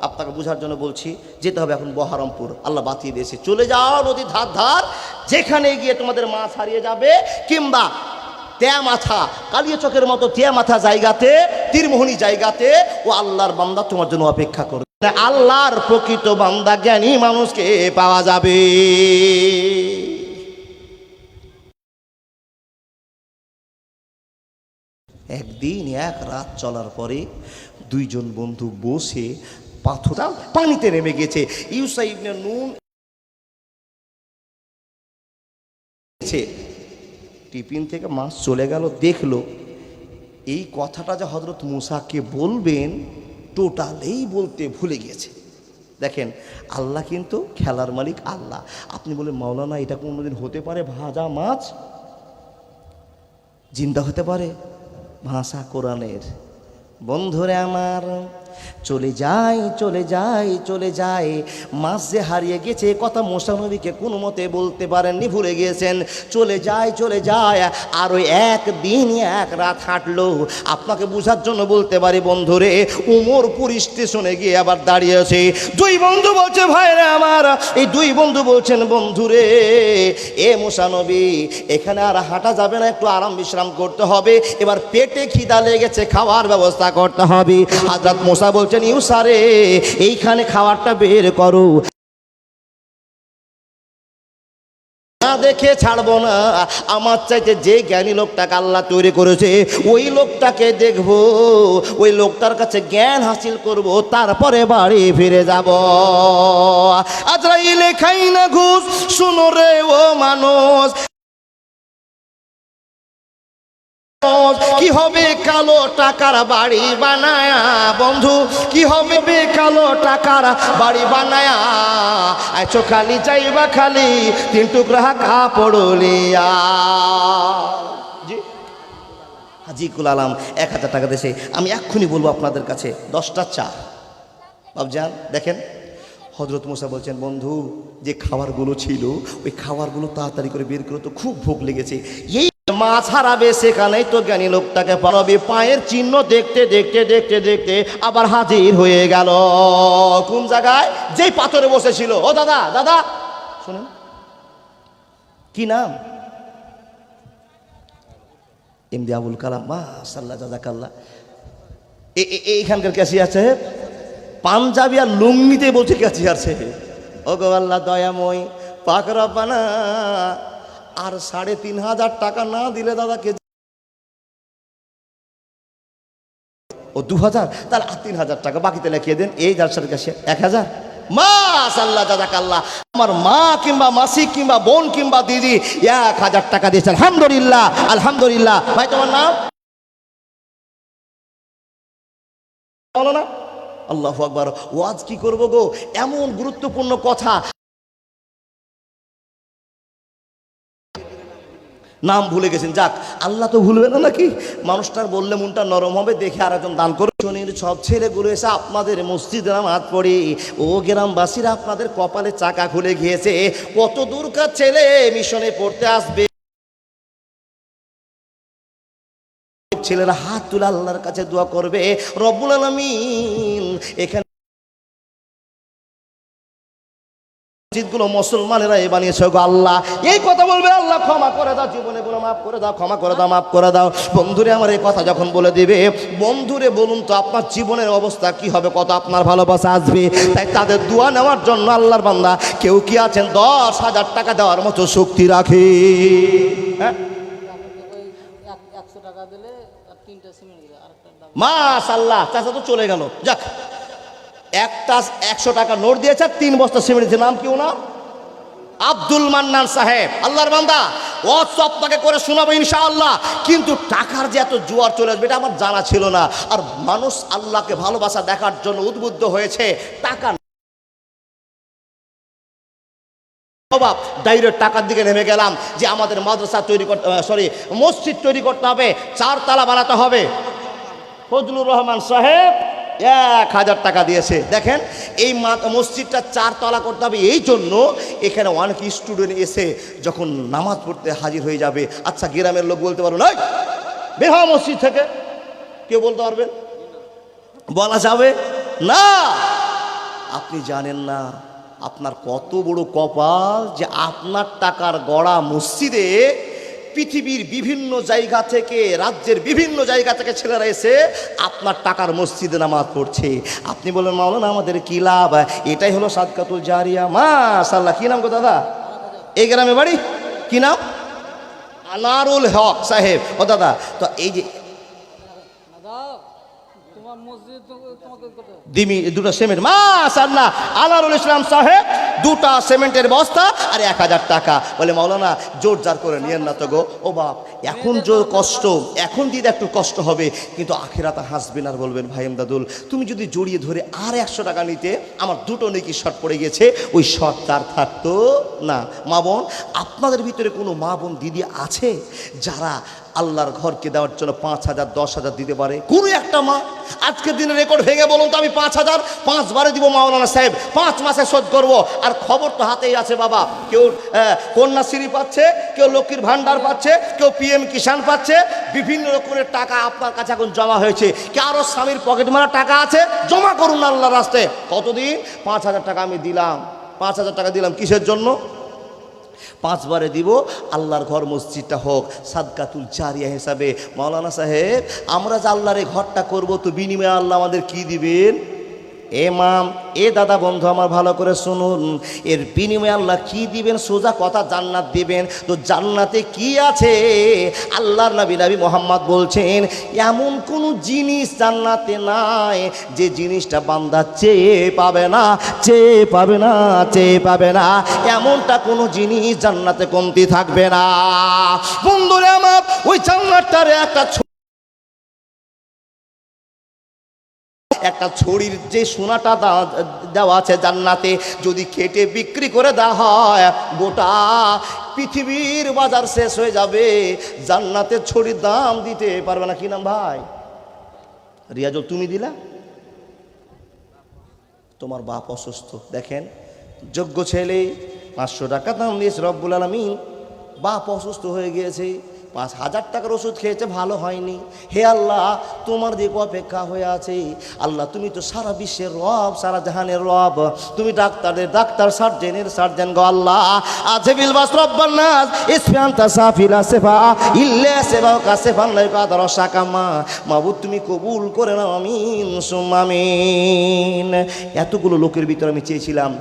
আপনাকে বোঝার জন্য বলছি, যেতে হবে এখন বহরমপুর, আল্লাহ বাতিয়ে দিয়েছে। চলে যাও নদীর ধার ধার, যেখানে গিয়ে তোমাদের মাছ হারিয়ে যাবে, কিংবা তেয়া মাথা, কালিয়া চকের মতো তেয়া মাথা জায়গাতে, তীরমোহনী জায়গাতে ও আল্লাহর বান্দা তোমার জন্য অপেক্ষা করবে। আল্লাহর প্রকৃত বান্দা জ্ঞানী মানুষকে পাওয়া যাবে। একদিন এক রাত চলার পরে দুইজন বন্ধু বসে পাথরটা পানিতে নেমে গেছে। ইউসা ইবনে নুন টিফিন থেকে মাছ চলে গেল, দেখলো এই কথাটা যে হযরত মুসাকে বলবেন টোটালেই বলতে ভুলে গেছে। দেখেন, আল্লাহ কিন্তু খেলার মালিক আল্লাহ। আপনি বলেন, মাওলানা এটা কোনোদিন হতে পারে ভাজা মাছ জিন্দা হতে পারে? ভাষা কোরআনের। বন্ধুরে আমার, চলে যাই চলে যাই চলে যাই, মাছ যে হারিয়ে গেছে কথা মুসা নবীকে কোনো মতে বলতে পারেননি, ভুলে গিয়েছেন। চলে যায় চলে যায়, আর ওই একদিন এক রাত হাঁটলো। আপনাকে বোঝার জন্য বলতে পারি বন্ধুরে, উমরপুর স্টেশনে গিয়ে আবার দাঁড়িয়েছে। দুই বন্ধু বলছে, ভাইরা আমার, এই দুই বন্ধু বলছেন, বন্ধুরে এ মুসা নবী, এখানে আর হাঁটা যাবে না, একটু আরাম বিশ্রাম করতে হবে, এবার পেটে খিদা লেগেছে, খাওয়ার ব্যবস্থা করতে হবে। হযরত মুসা বলছেন, ইউসা রে, এইখানে খাবারটা বের করো, না দেখে ছাড়বো না। আমার চাইতে যে জ্ঞানী লোকটাকে আল্লাহ তৈরি করেছে ওই লোকটাকে দেখবো, ওই লোকটার কাছে জ্ঞান হাসিল করব, তারপরে বাড়ি ফিরে যাব। আজরাইলে খাই না ঘুষ, শুনো রে ও মানুষ, কি হবে কালো টাকার বাড়ি বানায়া, বন্ধু কি হবে কালো টাকার বাড়ি বানায়া, আইছো খালি চাইবা খালি তিন টুকরা কাপড় লিয়া। জি হাজিকুল আলম 1000 টাকা দেশে। আমি এক্ষুনি বলবো আপনাদের কাছে 10টা চা। বাবজান দেখেন, হযরত মুসা বলছেন, বন্ধু যে খাবারগুলো ছিল ওই খাবারগুলো তাড়াতাড়ি করে বের করো তো, খুব ভোগ লেগেছে। এই মাছ হারাবে সেখানেই তো জ্ঞানী লোকটাকে পাবে। পায়ের চিহ্ন দেখতে দেখতে দেখতে দেখতে আবার হাজির হয়ে গেল। কোন জায়গায়? যেই পাথরে বসেছিল। ও দাদা, দাদা শুনুন, কি নাম? এমডি আবুল কালাম। মাশাআল্লাহ, জাযাকাল্লাহ। এইখানকার ক্যাশিয়ার সাহেব পাঞ্জাবি আর লুঙ্গিতে বলছে ক্যাশিয়ার সাহেব। ও গো আল্লাহ দয়াময় পাক রব্বানা, আর 3500 টাকা না দিলে দাদাকে, ও 2000, তাহলে 3000 টাকা বাকিতে লিখিয়ে দেন। এই জালসার কাছে 1000। মাশাআল্লাহ, জাযাকাল্লাহ। আমার মা কিংবা মাসি কিংবা বোন কিংবা দিদি 1000 টাকা দিয়েছে। আলহামদুলিল্লাহ, আলহামদুলিল্লাহ। ভাই তোমার নাম বলো না? আল্লাহু আকবার। ওয়াজ কি করব গো, এমন গুরুত্বপূর্ণ কথা, নাম ভুলে গেছেন। যাক, আল্লাহ তো ভুলবে না নাকি? মানুষটার বললে মনটা নরম হবে, দেখে আর একজন দান করে। শনির সব ছেলেগুলো এসে আপনাদের মসজিদে নামাজ পড়ে, ও গ্রামবাসীরা আপনাদের কপালে চাকা খুলে গিয়েছে। কত দূরকার ছেলে মিশনে পড়তে আসবে, ছেলেরা হাত তুলে আল্লাহর কাছে দোয়া করবে, রব্বুল আলামিন এখানে মসজিদগুলো মুসলমানেরা বানিয়েছে গো আল্লাহ। এই কথা বলবে, আল্লাহ ক্ষমা করে দাও, জীবনে গুলো মাফ করে দাও, ক্ষমা করে দাও, মাফ করে দাও। বন্ধুরে আমার এই কথা যখন বলে দিবে, বন্ধুরে বলুন তো আপনার জীবনের অবস্থা কি হবে, কত আপনার ভালোবাসা আসবে। তাই তাদের দোয়া নেওয়ার জন্য আল্লাহর বান্দা কেউ কি আছেন 10,000 টাকা দেওয়ার মতো শক্তি রাখে? হ্যাঁ, 100 টাকা দিলে আর 3টা সিমেন্ট দিলে আরেকটা মাশাআল্লাহ, চাচা তো চলে গেল। যাক, একটা 100 টাকা নোট দিয়েছে, 3 বস্তা সিমেন্ট দিয়েছে। নাম কি ওনার? আব্দুল মান্নান সাহেব। আল্লাহর বান্দা, ও সব তাকে করে শোনাবো ইনশাআল্লাহ। কিন্তু টাকার যে এত জোয়ার চলে আসবে এটা আমার জানা ছিল না। আর মানুষ আল্লাহকে ভালোবাসা দেখার জন্য উদ্বুদ্ধ হয়েছে। টাকা ডাইরেক্ট টাকার দিকে নেমে গেলাম যে আমাদের মাদ্রাসা তৈরি করতে, মসজিদ তৈরি করতে হবে, 4 তলা বানাতে হবে। ফজলুর রহমান সাহেব 1000 টাকা দিয়েছে। দেখেন, এই মসজিদটা 4 তলা করতে হবে, এই জন্য এখানে অনেক স্টুডেন্ট এসে যখন নামাজ পড়তে হাজির হয়ে যাবে। আচ্ছা, গ্রামের লোক বলতে পারো না বের হও মসজিদ থেকে, কেউ বলতে পারবেন? বলা যাবে না। আপনি জানেন না আপনার কত বড় কপাল যে আপনার টাকার গড়া মসজিদে পৃথিবীর বিভিন্ন জায়গা থেকে, রাজ্যের বিভিন্ন জায়গা থেকে ছেলেরা এসে আপনার টাকার মসজিদে নামাজ পড়ছে। আপনি বলেন মাওলানা আমাদের কি লাভ? এটাই হলো সাদকাতুল জারিয়া। মাশাআল্লাহ। কি নাম গো দাদা? এই গ্রামে বাড়ি? কি নাম? আনারুল হক সাহেব। ও দাদা, তো এই যে দিমি 2টা সিমেন্ট, মাশাআল্লাহ, আনারুল ইসলাম সাহেব 2টা সিমেন্টের বস্তা আর 1000 টাকা। বলে মাওলানা জোর জার করে নিয়েন না তো গো। ও বাপ, এখন যে কষ্ট, এখন দিতে একটু কষ্ট হবে, কিন্তু আখিরাতে হাসবেন আর বলবেন ভাই এমদাদুল তুমি যদি জড়িয়ে ধরে আর 100 টাকা নিতে, আমার 2টো নেকি শর্ট পড়ে গেছে, ওই শর্ট তার থাকতো না। মা বোন, আপনাদের ভিতরে কোনো মা বোন দিদি আছে যারা আল্লাহর ঘরকে দেওয়ার জন্য 5,000 10,000 দিতে পারে? কোনো একটা মা আজকের দিনে রেকর্ড ভেঙে বলুন তো, আমি 5,000 5 বারে দিব মাওলানা সাহেব, 5 মাসে শোধ করব। আর খবর তো হাতেই আছে বাবা, কেউ কন্যাশ্রী পাচ্ছে, কেউ লক্ষ্মীর ভান্ডার পাচ্ছে, কেউ PM কিষাণ পাচ্ছে, বিভিন্ন রকমের টাকা আপনার কাছে এখন জমা হয়েছে। কারো স্বামীর পকেট মারা টাকা আছে, জমা করুন আল্লাহর রাস্তায়। কতদিন? 5,000 টাকা আমি দিলাম, 5,000 টাকা দিলাম কিসের জন্য? 5 বারে দিব, আল্লাহর ঘর মসজিদটা হোক সাদকাতুল জারিয়া হিসাবে। মাওলানা সাহেব, আমরা যে আল্লাহর এই ঘরটা করবো, তো বিনিময়ে আল্লাহ আমাদের কি দিবেন? মাম, দাদা বন্ধু আমার ভালো করে শুনুন, এর বিনিময়ে আল্লাহ কি দিবেন? সোজা কথা, জান্নাত দিবেন। তো জান্নাতে কি আছে? আল্লাহর নবী মোহাম্মদ বলছেন, এমন কোনো জিনিস জান্নাতে নাই যে জিনিসটা বান্দা চেয়ে পাবে না, চেয়ে পাবে না, চেয়ে পাবে না। এমনটা কোনো জিনিস জান্নাতে কমতি থাকবে না। বন্ধুরা আমার, ওই জান্নাতটারে একটা ছড়ির যে সোনাটা দেওয়া আছে জান্নাতে, যদি কেটে বিক্রি করে দেওয়া হয়, গোটা পৃথিবীর বাজার শেষ হয়ে যাবে। জান্নাতের ছড়ির দাম দিতে পারবে না। কি নাম ভাই? রিয়াজুল, তুমি দিলা? তোমার বাপ অসুস্থ, দেখেন যোগ্য ছেলে 500 টাকা দাম দিয়েছে, রব্বুল আলামিন বাপ অসুস্থ হয়ে গিয়েছে, 5,000 টাকার ওষুধ খেয়েছে, ভালো হয়নি। হে আল্লাহ, তোমার দিকে অপেক্ষা হয়ে আছে। আল্লাহ, তুমি তো সারা বিশ্বের রব, সারা জাহানের রব, তুমি ডাক্তারের ডাক্তার, সার্জেনের সার্জেন গো আল্লাহ। আজবিল বাস রব্বান নাস ইসফান্তা সাফিলা সেফা ইল্লা সেফা কাসেফান লা কাদার শাকামা। মাবুদ, তুমি কবুল করে নাও, আমিন সুম্মা আমিন। এতগুলো লোকের ভিতরে আমি চেয়েছিলাম,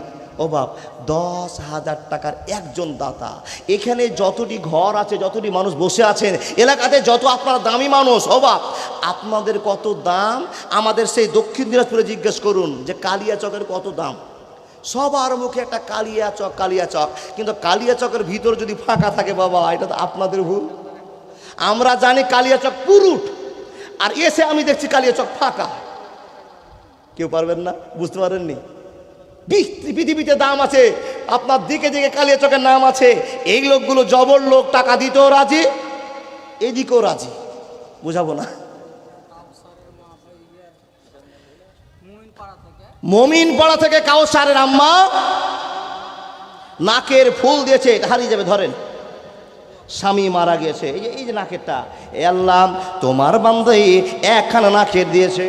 ও বাপ, 10,000 টাকার একজন দাতা। এখানে যতটি ঘর আছে, যতটি মানুষ বসে আছেন, এলাকাতে যত আপনারা দামি মানুষ, ও বাপ, আপনাদের কত দাম? আমাদের সেই দক্ষিণ দিনাজপুরে জিজ্ঞেস করুন যে কালিয়াচকের কত দাম। সবার মুখে একটা কালিয়াচক, কালিয়াচক, কিন্তু কালিয়াচকের ভিতর যদি ফাঁকা থাকে বাবা, এটা তো আপনাদের ভুল। আমরা জানি কালিয়াচক পুরুট, আর এসে আমি দেখছি কালিয়াচক ফাঁকা। কেউ পারবেন না, বুঝতে পারেননি? পৃথিবীতে দাম আছে, আপনার দিকে দিকে কালিয়া চকের নাম আছে। এই লোকগুলো জবর লোক, টাকা দিতেও রাজি, এদিকেও রাজি। বুঝাবো না। মমিন পাড়া থেকে কাউসারের আম্মা নাকের ফুল দিয়েছে, এটা হারিয়ে যাবে, ধরেন। স্বামী মারা গিয়েছে, এই যে নাকেরটা, এ আল্লাহ তোমার বান্দাই একখানা নাকের দিয়েছে।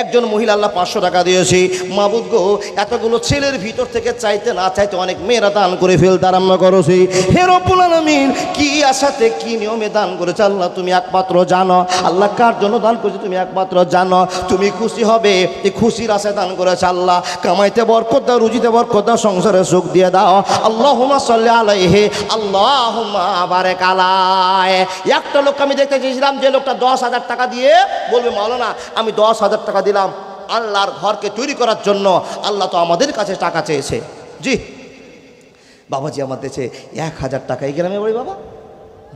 একজন মহিলা আল্লাহ 500 টাকা দিয়েছে। মাবুদ গো, এতগুলো ছেলের ভিতর থেকে চাইতে না চাইতে অনেক মেয়েরা দান করে ফেলতে আরম্ভ করেছে। হে রব্বুল আলামিন, কি আশাতে কি নিয়মে দান করেছে আল্লাহ তুমি একমাত্র জানো। আল্লাহ কার জন্য দান করেছে তুমি একমাত্র জানো। তুমি খুশি হবে, এই খুশির আশায় দান করেছে আল্লাহ। কামাইতে বরকত দাও, রুজিতে বরকত দাও, সংসারে সুখ দিয়ে দাও। আল্লাহুম্মা সাল্লি আলাইহি, আল্লাহুম্মা বারিক আলাইহি। একটা লোক আমি দেখতে চেয়েছিলাম, যে লোকটা 10,000 টাকা দিয়ে বলবে মাওলানা আমি 10,000 টাকা দিলাম আল্লাহর ঘরকে তৈরি করার জন্য। আল্লাহ তো আমাদের কাছে টাকা চেয়েছে। জি বাবাজি, আমার দেশে 1,000 টাকা এই গ্রামে বাড়ি বাবা।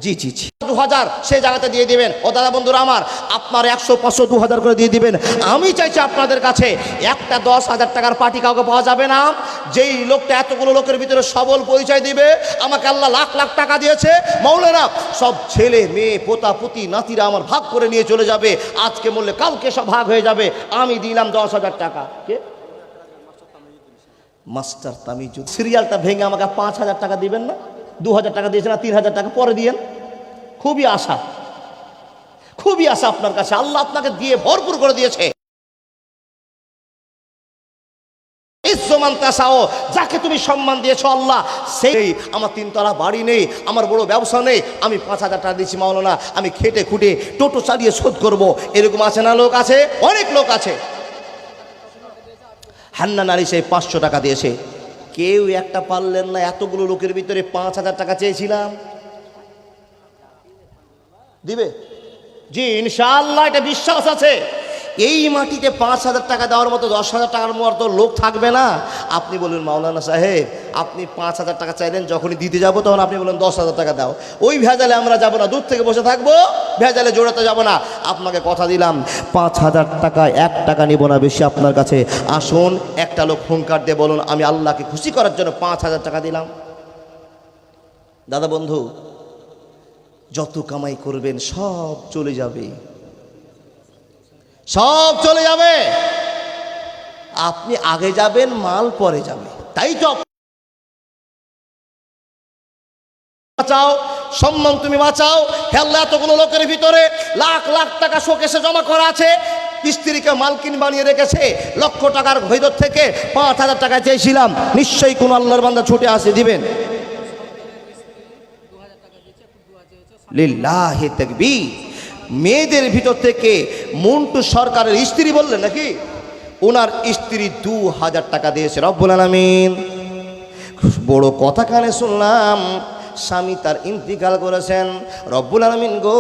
জি জি জি, 2,000 সেই জায়গাতে দিয়ে দিবেন। ও দাদা বন্ধুরা আমার, আপনার 100, 500, 2,000 করে দিয়ে দিবেন। আমি চাইছি আপনাদের কাছে একটা 10,000 টাকার পার্টি কাউকে পাওয়া যাবে না, যেই লোকটা এতগুলো লোকের ভিতরে সবল পরিচয় দিবে আমাকে আল্লাহ লাখ লাখ টাকা দিয়েছে মাওলানা, সব ছেলে মেয়ে পোতা পুতি নাতিরা আমার ভাগ করে নিয়ে চলে যাবে, আজকে বললে কালকে সব ভাগ হয়ে যাবে। আমি দিলাম 10,000 টাকা। কে? মাস্টার তামিজুদ্দিন। সিরিয়ালটা ভেঙে আমাকে 5,000 টাকা দিবেন না? 2,000 টাকা দিয়েছেন না, 3,000 টাকা পরে দিয়েন। খুবই আশা, খুবই আশা আপনার কাছে। আল্লাহ আপনাকে দিয়ে ভরপুর করে দিয়েছে। যাকে তুমি সম্মান দিয়েছো আল্লাহ, সেই আমার 3 তলা বাড়ি নেই, আমার বড় ব্যবসা নেই, আমি 5,000 টাকা দিচ্ছি মাওলানা, আমি খেটে খুঁটে টোটো চালিয়ে শোধ করব। এরকম আছে না? লোক আছে, অনেক লোক আছে। হান্নান আলী সেই 500 টাকা দিয়েছে। কেউ একটা পারলেন না, এতগুলো লোকের ভিতরে 5,000 টাকা চেয়েছিলাম। দিবে? জি ইনশাআল্লাহ, এটা বিশ্বাস আছে। এই মাটিতে 5,000 টাকা দেওয়ার মতো 10,000 টাকার মতো লোক থাকবে না। আপনি বলুন মাওলানা সাহেব, আপনি 5,000 টাকা চাইলেন, যখনই দিতে যাবো তখন আপনি বলুন 10,000 টাকা দাও। ওই ভেজালে আমরা যাব না, দূর থেকে বসে থাকবো, ভেজালে জোড়াতে যাব না। আপনাকে কথা দিলাম 5,000 টাকা 1 টাকা নিব না বেশি আপনার কাছে। আসুন একটা লোক হুঙ্কার দিয়ে বলুন আমি আল্লাহকে খুশি করার জন্য 5,000 টাকা দিলাম। দাদা বন্ধু, যত কামাই করবেন সব চলে যাবে, সব চলে যাবে। আপনি আগে যাবেন, মাল পরে যাবে। তাই তো বাঁচাও, সম্মান তুমি বাঁচাও। হেল্লা এতগুলো লোকের ভিতরে লাখ লাখ টাকা শোকেসে জমা করা আছে, স্ত্রীকে মালকিন বানিয়ে রেখেছে। লক্ষ টাকার ভেতর থেকে 5,000 টাকা চেয়েছিলাম, নিশ্চয়ই কোন আল্লাহর বান্দা ছুটে আসে দিবেন। লিল্লাহি তাকবীর। মেয়েদের ভিতর থেকে মন্টু সরকারের স্ত্রী বললেন নাকি, ওনার স্ত্রী 2,000 টাকা দিয়েছে। রব্বুল আলামিন, বড় কথা কানে শুনলাম, স্বামী তার ইন্তিকাল করেছেন। রব্বুল আলামিন গো,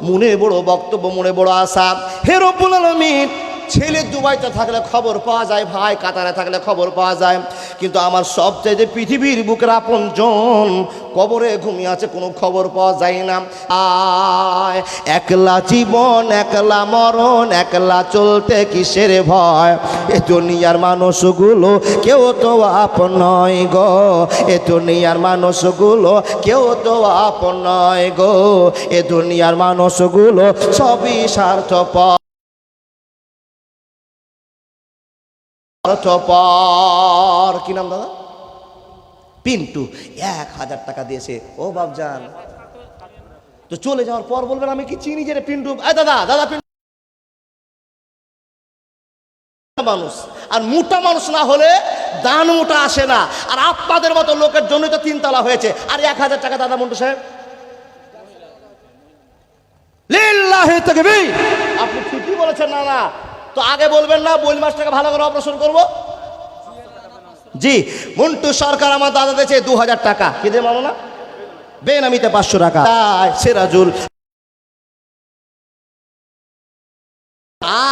মনে বড় বক্তব্য, মনে বড় আশা। হে রব্বুল আলামিন, ছেলে দুবাইতে থাকলে খবর পাওয়া যায়, ভাই কাতারে থাকলে খবর পাওয়া যায়, কিন্তু আমার সবচাইতে পৃথিবীর বুকের আপনজন কবরে ঘুমিয়ে আছে, কোনো খবর পাওয়া যায় না। আয় একলা জীবন, একলা মরণ, একলা চলতে কিসের ভয়। এ দুনিয়ার মানুষগুলো কেউ তো আপন নয় গো, এ দুনিয়ার মানুষগুলো কেউ তো আপন নয় গো, এ দুনিয়ার মানুষগুলো সবই স্বার্থপর। কি নাম দাদা? পিন্টু 1,000 টাকা দিয়েছে। ও বাপজান, তো চলে যাওয়ার পর বলবেন আমি কি চিনি যে পিন্টু? দাদা দাদা পিন্টু মানুষ, আর মোটা মানুষ না হলে দান মোটা আসে না। আর আপনাদের মতো লোকের জন্যই তো 3 তলা হয়েছে। আর 1,000 টাকা দাদা মন্টু সাহেব, লিল্লাহি তাকবীর। আপনি ঠিকই বলেছেন। না না, তো আগে বলবেন না বইল মাছটাকে ভালো করে অপারেশন করব। জি মন্টু সরকার আমার দাদা দিয়েছে 2,000 টাকা। কি দিয়ে মানো না? বেনামিতে 500 টাকা। সিরাজুল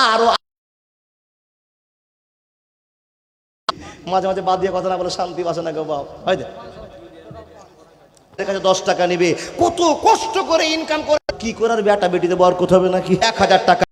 আরো মাঝে মাঝে বাদ দিয়ে কথা না বলে শান্তি বাসে না গো বাপ। হয়তো 10 টাকা নিবে, কত কষ্ট করে ইনকাম করে কি করার, বেটা বেটিতে বরকত হবে নাকি? 1,000 টাকা